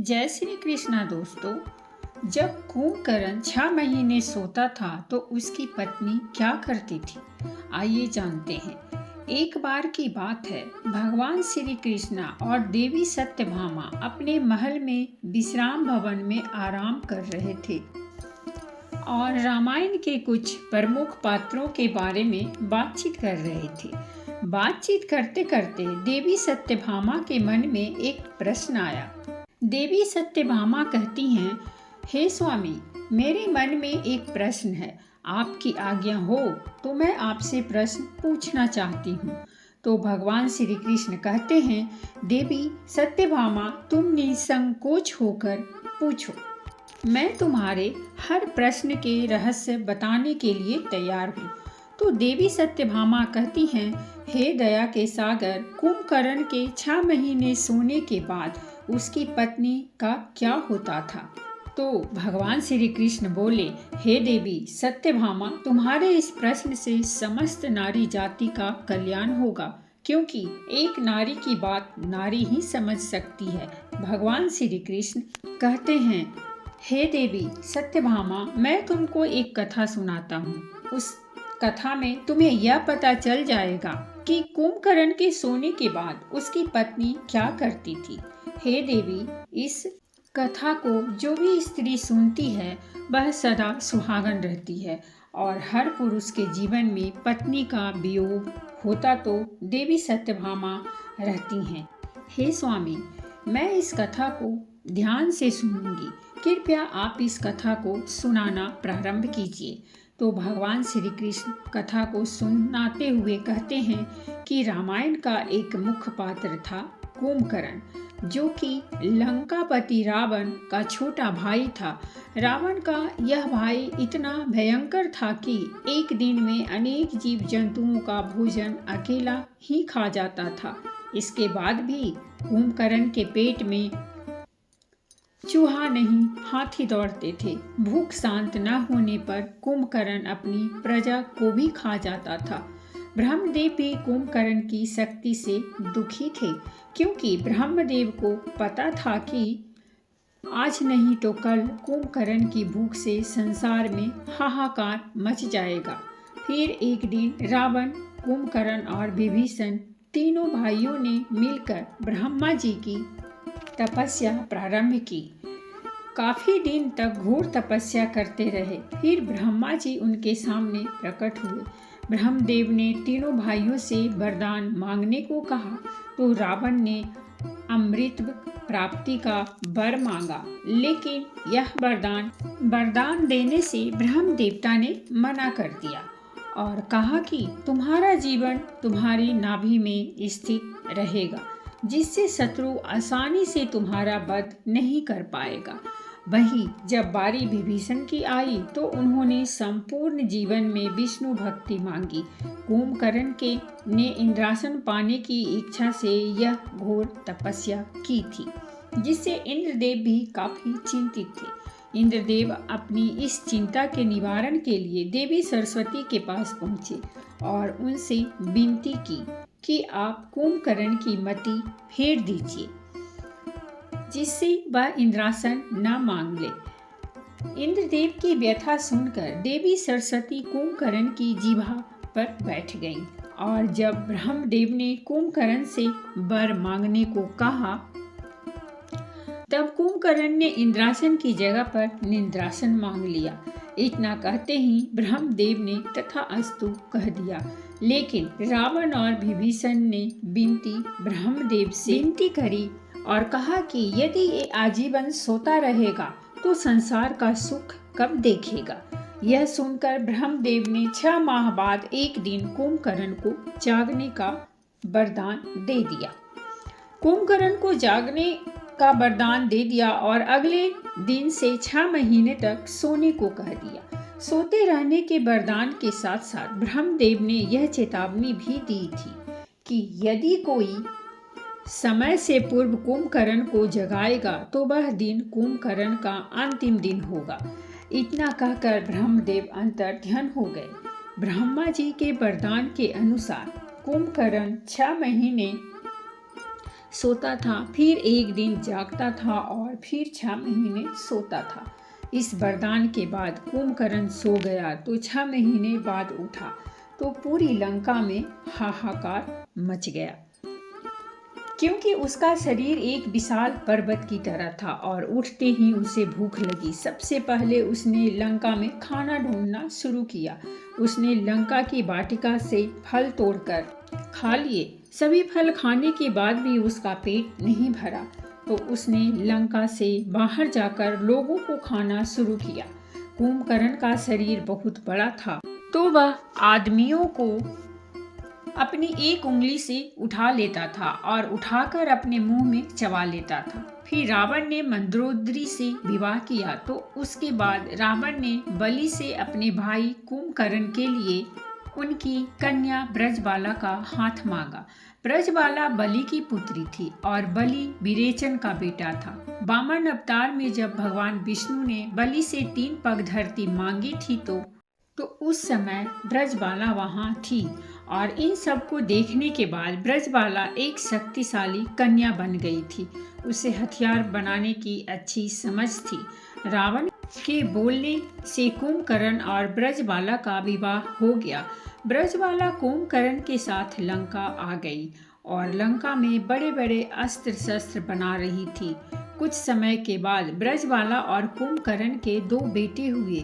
जय श्री कृष्णा दोस्तों। जब कुंभकर्ण 6 महीने सोता था तो उसकी पत्नी क्या करती थी, आइए जानते हैं। एक बार की बात है, भगवान श्री कृष्णा और देवी सत्यभामा अपने महल में विश्राम भवन में आराम कर रहे थे और रामायण के कुछ प्रमुख पात्रों के बारे में बातचीत कर रहे थे। बातचीत करते करते देवी सत्यभामा के मन में एक प्रश्न आया। देवी सत्यभामा कहती हैं, हे स्वामी, मेरे मन में एक प्रश्न है। आपकी आज्ञा हो तो मैं आपसे प्रश्न पूछना चाहती हूँ। तो भगवान श्री कृष्ण कहते हैं, देवी सत्यभामा, तुम निसंकोच होकर पूछो। मैं तुम्हारे हर प्रश्न के रहस्य बताने के लिए तैयार हूँ। तो देवी सत्यभामा कहती हैं, हे दया के सागर, कुंभकर्ण के 6 महीने सोने के बाद उसकी पत्नी का क्या होता था। तो भगवान श्री कृष्ण बोले, हे देवी सत्यभामा, तुम्हारे इस प्रश्न से समस्त नारी जाति का कल्याण होगा, क्योंकि एक नारी की बात नारी ही समझ सकती है। भगवान श्री कृष्ण कहते हैं, हे देवी सत्यभामा, मैं तुमको एक कथा सुनाता हूँ। उस कथा में तुम्हें यह पता चल जाएगा कि कुंभकर्ण के सोने के बाद उसकी पत्नी क्या करती थी। हे देवी, इस कथा को जो भी स्त्री सुनती है वह सदा सुहागन रहती है और हर पुरुष के जीवन में पत्नी का वियोग होता तो देवी सत्यभामा रहती हैं। हे स्वामी, मैं इस कथा को ध्यान से सुनूंगी, कृपया आप इस कथा को सुनाना प्रारंभ कीजिए। तो भगवान श्री कृष्ण कथा को सुनाते हुए कहते हैं कि रामायण का एक मुख्य पात्र था कुंभकर्ण, जो कि लंकापति रावण का छोटा भाई था। रावण का यह भाई इतना भयंकर था कि एक दिन में अनेक जीव जंतुओं का भोजन अकेला ही खा जाता था। इसके बाद भी कुंभकर्ण के पेट में चूहा नहीं, हाथी दौड़ते थे। भूख शांत न होने पर कुंभकर्ण अपनी प्रजा को भी खा जाता था। ब्रह्मदेव भी कुंभकर्ण की शक्ति से दुखी थे, क्योंकि ब्रह्मदेव को पता था कि आज नहीं तो कल कुंभकर्ण की भूख से संसार में हाहाकार मच जाएगा। फिर एक दिन रावण, कुंभकर्ण और विभीषण तीनों भाइयों ने मिलकर ब्रह्मा जी की तपस्या प्रारंभ की। काफी दिन तक घोर तपस्या करते रहे। फिर ब्रह्मा जी उनके सामने प्रकट हुए। ब्रह्मदेव ने तीनों भाइयों से वरदान मांगने को कहा, तो रावण ने अमृत प्राप्ति का वर मांगा, लेकिन यह वरदान देने से ब्रह्म देवता ने मना कर दिया और कहा कि तुम्हारा जीवन तुम्हारी नाभि में स्थित रहेगा, जिससे शत्रु आसानी से तुम्हारा वध नहीं कर पाएगा। वहीं जब बारी विभीषण की आई तो उन्होंने संपूर्ण जीवन में विष्णु भक्ति मांगी। कुंभकर्ण के ने इंद्रासन पाने की इच्छा से यह घोर तपस्या की थी, जिससे इंद्रदेव भी काफी चिंतित थे। इंद्रदेव अपनी इस चिंता के निवारण के लिए देवी सरस्वती के पास पहुँचे और उनसे विनती की कि आप कुंभकर्ण की मति फेर दीजिए, जिससे वह इंद्रासन न मांग ले। इंद्रदेव की व्यथा सुनकर देवी सरस्वती कुंभकर्ण की जिह्वा पर बैठ गईं और जब ब्रह्मदेव ने कुंभकर्ण से वर मांगने को कहा, तब कुंभकर्ण ने इंद्रासन की जगह पर निंद्रासन मांग लिया। इतना कहते ही ब्रह्मदेव ने तथास्तु कह दिया, लेकिन रावण और विभीषण ने ब्रह्मदेव से विनती करी और कहा कि यदि ये आजीवन सोता रहेगा तो संसार का सुख कब देखेगा। यह सुनकर ब्रह्मदेव ने 6 माह बाद एक दिन कुंभकर्ण को जागने का वरदान दे दिया। कुंभकर्ण को जागने का वरदान दे दिया और अगले दिन से 6 महीने तक सोने को कह दिया। सोते रहने के वरदान के साथ साथ ब्रह्मदेव ने यह चेतावनी भी दी थी कि यदि कोई समय से पूर्व कुंभकर्ण को जगाएगा तो वह दिन कुंभकर्ण का अंतिम दिन होगा। इतना कहकर ब्रह्मदेव अंतर्ध्यान हो गए। ब्रह्मा जी के वरदान के अनुसार कुंभकर्ण 6 महीने सोता था, फिर एक दिन जागता था और फिर 6 महीने सोता था। इस वरदान के बाद कुंभकर्ण सो गया तो 6 महीने बाद उठा तो पूरी लंका में हाहाकार मच गया, क्योंकि उसका शरीर एक विशाल पर्वत की तरह था और उठते ही उसे भूख लगी। सबसे पहले उसने लंका में खाना ढूंढना शुरू किया। उसने लंका की वाटिका से फल तोड़कर खा लिए। सभी फल खाने के बाद भी उसका पेट नहीं भरा तो उसने लंका से बाहर जाकर लोगों को खाना शुरू किया। कुंभकर्ण का शरीर बहुत बड़ा था तो वह आदमियों को अपनी एक उंगली से उठा लेता था और उठाकर अपने मुंह में चबा लेता था। फिर रावण ने मंदोदरी से विवाह किया तो उसके बाद रावण ने बलि से अपने भाई कुंभकर्ण के लिए उनकी कन्या ब्रजबाला का हाथ मांगा। ब्रजबाला बलि की पुत्री थी और बलि विरेचन का बेटा था। वामन अवतार में जब भगवान विष्णु ने बलि से 3 पग धरती मांगी थी तो उस समय ब्रजबाला वहाँ थी और इन सब को देखने के बाद ब्रजबाला एक शक्तिशाली कन्या बन गई थी। उसे हथियार बनाने की अच्छी समझ थी। रावण के बोलने से कुंभकर्ण और ब्रजबाला का विवाह हो गया। ब्रजबाला कुंभकर्ण के साथ लंका आ गई और लंका में बड़े बड़े अस्त्र शस्त्र बना रही थी। कुछ समय के बाद ब्रजबाला और कुंभकर्ण के 2 बेटे हुए,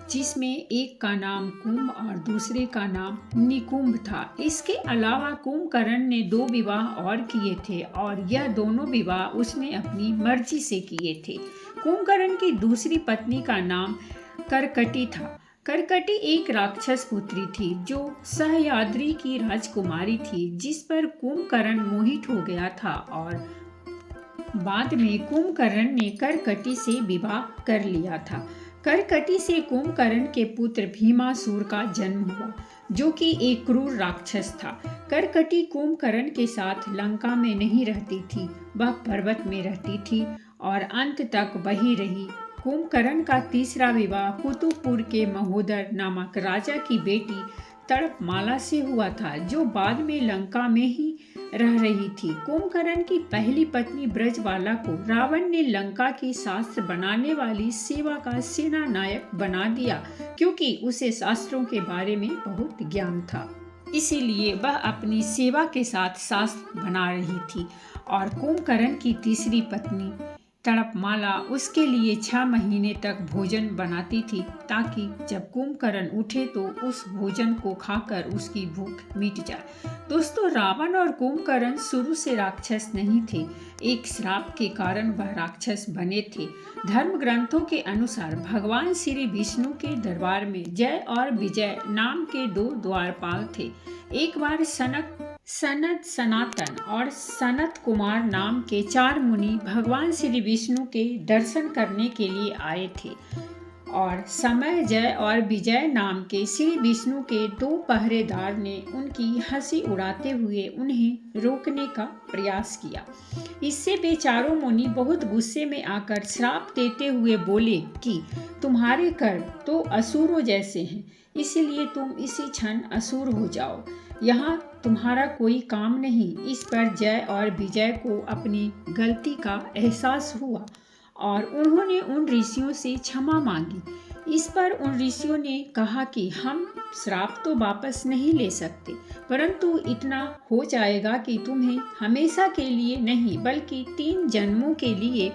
जिसमें एक का नाम कुंभ और दूसरे का नाम निकुंभ था। इसके अलावा कुंभकर्ण ने 2 विवाह और किए थे और यह दोनों विवाह उसने अपनी मर्जी से किए थे। कुंभकर्ण की दूसरी पत्नी का नाम करकटी था। करकटी एक राक्षस पुत्री थी जो सह्याद्री की राजकुमारी थी, जिस पर कुंभकर्ण मोहित हो गया था और बाद में कुंभकर्ण ने करकटी से विवाह कर लिया था। करकटी से कुंभकर्ण के पुत्र भीमासुर का जन्म हुआ, जो कि एक क्रूर राक्षस था। करकटी कुंभकर्ण के साथ लंका में नहीं रहती थी, वह पर्वत में रहती थी और अंत तक वही रही। कुंभकर्ण का तीसरा विवाह कुतुबपुर के महोदर नामक राजा की बेटी तड़पमाला से हुआ था, जो बाद में लंका में ही रह रही थी। कुंभकर्ण की पहली पत्नी ब्रजबाला को रावण ने लंका की शास्त्र बनाने वाली सेवा का सेना नायक बना दिया, क्योंकि उसे शास्त्रों के बारे में बहुत ज्ञान था। इसीलिए वह अपनी सेवा के साथ शास्त्र बना रही थी और कुंभकर्ण की तीसरी पत्नी तड़पमाला उसके लिए 6 महीने तक भोजन बनाती थी, ताकि जब कुंभकर्ण उठे तो उस भोजन को खाकर उसकी भूख मिट जाए। दोस्तों, रावण और कुंभकर्ण शुरू से राक्षस नहीं थे, एक श्राप के कारण वह राक्षस बने थे। धर्म ग्रंथों के अनुसार भगवान श्री विष्णु के दरबार में जय और विजय नाम के 2 द्वारपाल थे। एक बार सनत, सनातन और सनत कुमार नाम के 4 मुनि भगवान श्री विष्णु के दर्शन करने के लिए आए थे और समय जय और विजय नाम के श्री विष्णु के 2 पहरेदार ने उनकी हंसी उड़ाते हुए उन्हें रोकने का प्रयास किया। इससे वे चारों मुनि बहुत गुस्से में आकर श्राप देते हुए बोले कि तुम्हारे कर्म तो असुरों जैसे हैं, इसलिए तुम इसी क्षण असुर हो जाओ, यहाँ तुम्हारा कोई काम नहीं। इस पर जय और विजय को अपनी गलती का एहसास हुआ और उन्होंने उन ऋषियों से क्षमा मांगी। इस पर उन ऋषियों ने कहा कि हम श्राप तो वापस नहीं ले सकते, परंतु इतना हो जाएगा कि तुम्हें हमेशा के लिए नहीं बल्कि 3 जन्मों के लिए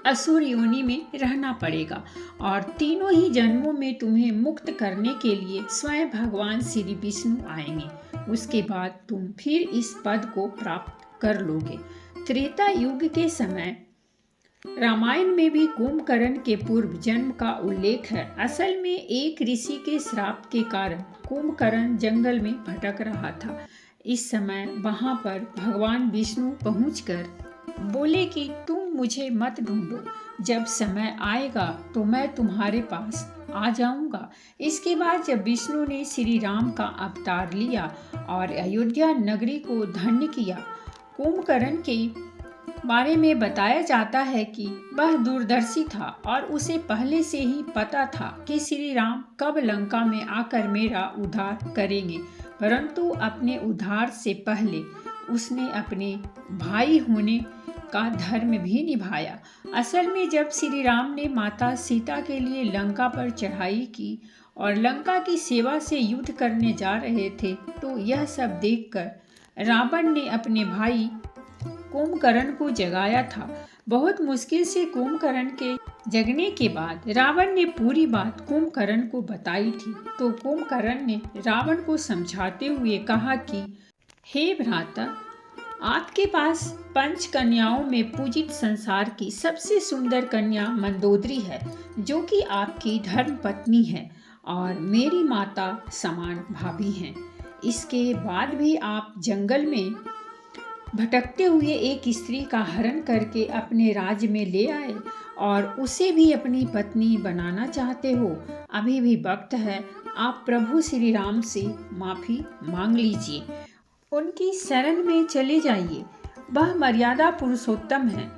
असुर योनि में रहना पड़ेगा और तीनों ही जन्मों में तुम्हें मुक्त करने के लिए स्वयं भगवान श्री विष्णु आएंगे। उसके बाद तुम फिर इस पद को प्राप्त कर लोगे। त्रेता युग के समय रामायण में भी कुंभकर्ण के पूर्व जन्म का उल्लेख है। असल में एक ऋषि के श्राप के कारण कुंभकर्ण जंगल में भटक रहा था। इस समय वहां पर भगवान विष्णु पहुंचकर बोले कि तुम मुझे मत ढूंढो, जब समय आएगा तो मैं तुम्हारे पास आ जाऊंगा। इसके बाद जब विष्णु ने श्री राम का अवतार लिया और अयोध्या नगरी को धन्य किया, कुंभकर्ण के बारे में बताया जाता है कि वह दूरदर्शी था और उसे पहले से ही पता था कि श्री राम कब लंका में आकर मेरा उद्धार करेंगे, परंतु अपने उद्धार से पहले उसने अपने भाई होने का धर्म भी निभाया। असल में जब श्री राम ने माता सीता के लिए लंका पर चढ़ाई की और लंका की सेवा से युद्ध करने जा रहे थे, तो यह सब देखकर रावण ने अपने भाई कुंभकर्ण को जगाया था। बहुत मुश्किल से कुंभकर्ण के जगने के बाद रावण ने पूरी बात कुंभकर्ण को बताई थी। तो कुंभकर्ण ने रावण को समझाते हुए कहा कि हे भ्राता, आपके पास 5 कन्याओं में पूजित संसार की सबसे सुंदर कन्या मंदोदरी है, जो कि आपकी धर्म पत्नी है और मेरी माता समान भाभी हैं। इसके बाद भी आप जंगल में भटकते हुए एक स्त्री का हरण करके अपने राज्य में ले आए और उसे भी अपनी पत्नी बनाना चाहते हो। अभी भी वक्त है, आप प्रभु श्री राम से माफ़ी मांग लीजिए, उनकी शरण में चले जाइए। वह मर्यादा पुरुषोत्तम है,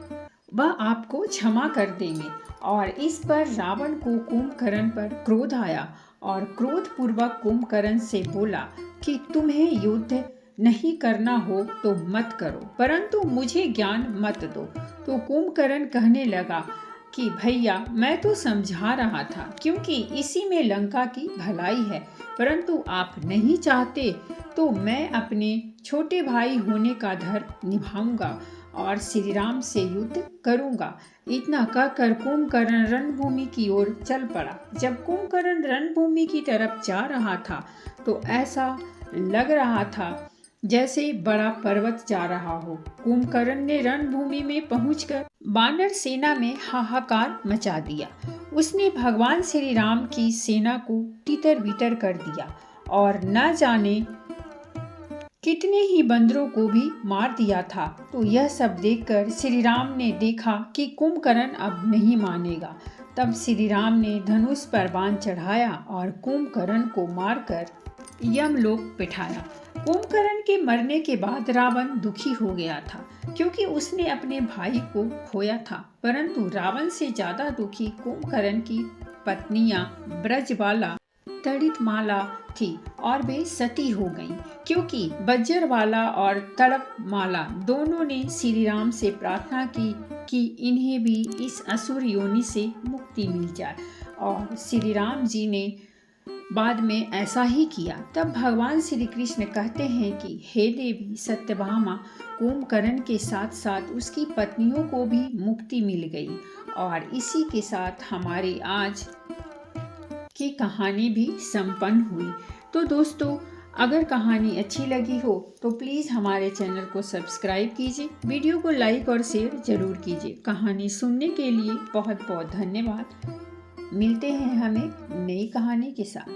वह आपको क्षमा कर देंगे। और इस पर रावण को कुंभकर्ण पर क्रोध आया और क्रोधपूर्वक कुंभकर्ण से बोला कि तुम्हें युद्ध नहीं करना हो तो मत करो, परंतु मुझे ज्ञान मत दो। तो कुंभकर्ण कहने लगा कि भैया, मैं तो समझा रहा था, क्योंकि इसी में लंका की भलाई है, परंतु आप नहीं चाहते तो मैं अपने छोटे भाई होने का धर्म निभाऊंगा और श्री राम से युद्ध करूंगा। इतना कहकर कुंभकर्ण रणभूमि की ओर चल पड़ा। जब कुंभकर्ण रणभूमि की तरफ जा रहा था तो ऐसा लग रहा था जैसे बड़ा पर्वत जा रहा हो। कुंभकर्ण ने रणभूमि में पहुंचकर बानर सेना में हाहाकार मचा दिया। उसने भगवान श्री राम की सेना को तितर बितर कर दिया और न जाने कितने ही बंदरों को भी मार दिया था। तो यह सब देखकर श्री राम ने देखा कि कुंभकर्ण अब नहीं मानेगा। तब श्री राम ने धनुष पर बाण चढ़ाया और कुंभकर्ण को मारकर यमलोक बिठाया। कुंभकर्ण के मरने के बाद रावण दुखी हो गया था, क्योंकि उसने अपने भाई को खोया था। परंतु रावण से ज्यादा दुखी कुंभकर्ण की पत्नियां ब्रजबाला, तड़ितमाला थी और वे सती हो गईं, क्योंकि बज्जरवाला और तड़पमाला दोनों ने श्री राम से प्रार्थना की कि इन्हें भी इस असुर योनि से मुक्ति मिल जाए, और श्री राम जी ने बाद में ऐसा ही किया। तब भगवान श्री कृष्ण कहते हैं कि हे देवी सत्यभामा, कुंभकर्ण के साथ साथ उसकी पत्नियों को भी मुक्ति मिल गई। और इसी के साथ हमारी आज की कहानी भी संपन्न हुई। तो दोस्तों, अगर कहानी अच्छी लगी हो तो प्लीज़ हमारे चैनल को सब्सक्राइब कीजिए, वीडियो को लाइक और शेयर जरूर कीजिए। कहानी सुनने के लिए बहुत बहुत धन्यवाद। मिलते हैं हम एक नई कहानी के साथ।